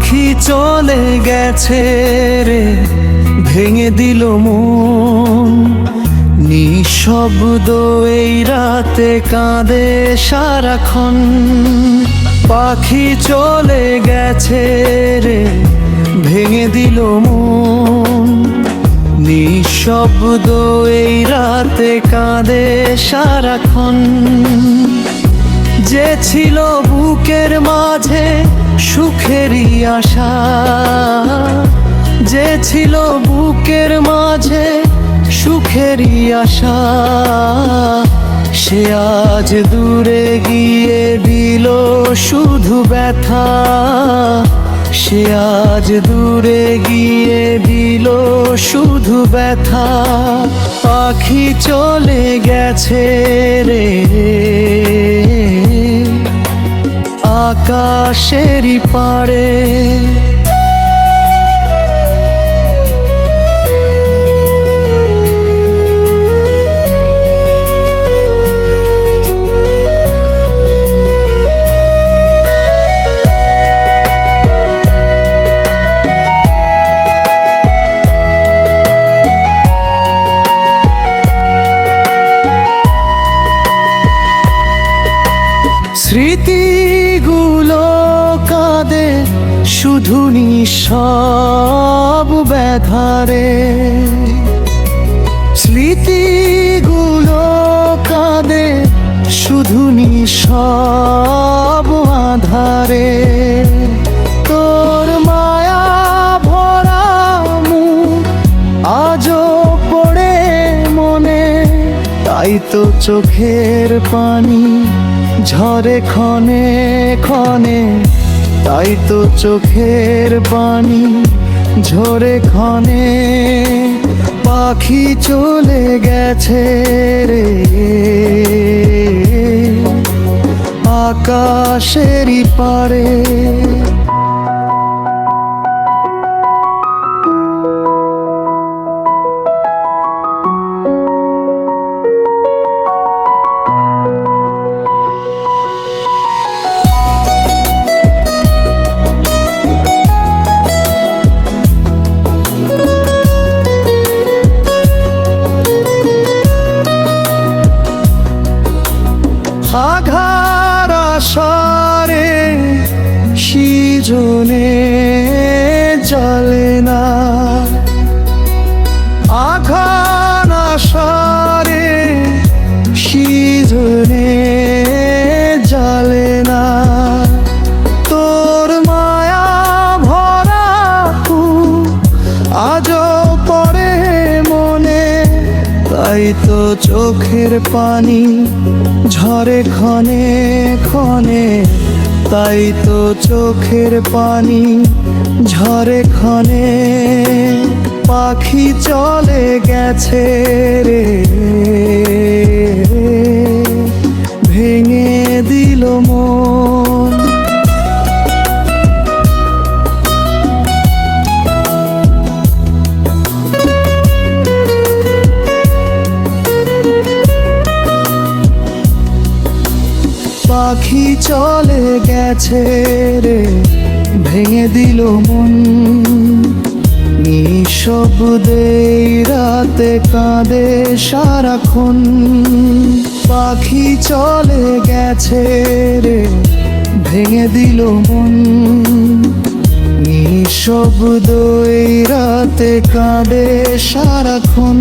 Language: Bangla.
পাখি চলে গেছে রে, ভেঙে দিল মন। নিঃশব্দ এই রাতে কাঁদে সারাক্ষণ। পাখি চলে গেছে রে, ভেঙে দিল মন। নিঃশব্দ এই রাতে কাঁদে সারাক্ষণ। যে ছিল বুকের মাঝে সুখেরই আশা, যে ছিল বুকের মাঝে সুখেরই আশা, সে আজ দূরে গিয়ে দিল শুধু ব্যথা। সে আজ দূরে গিয়ে দিল শুধু ব্যথা। পাখি চলে গেছে রে, আকাশেরই পারে। স্মৃতিগুলো কাঁদে শুধু নিঃসব ব্যথারে। স্মৃতিগুলো কাঁদে শুধু নিঃসব আধারে। তোর মায়া ভরা মুখ আজও পড়ে মনে, তাই তো চোখের পানি ঝরে ক্ষণে ক্ষণে। তাই তো চোখের পানি ঝরে ক্ষণে। পাখি চলে গেছে রে, আকাশেরই পারে। আঘার আশারে সৃজনে জ্বলে না। আঘার আশারে সৃজনে জ্বলে না। তোর মায়া ভরা আজও পড়ে মনে, তাই তো চোখের পানি ঝরে ক্ষণে ক্ষণে। তাই তো চোখের পানি ঝরে ক্ষণে। পাখি চলে গেছে রে, ভেঙে দিল মন। পাখি চলে গেছে রে, ভেঙে দিল মন। নিঃশব্দে রাতে কাঁদে সারাক্ষণ। পাখি চলে গেছে রে, ভেঙে দিল মন। নিঃশব্দে রাতে কাঁদে সারাক্ষণ।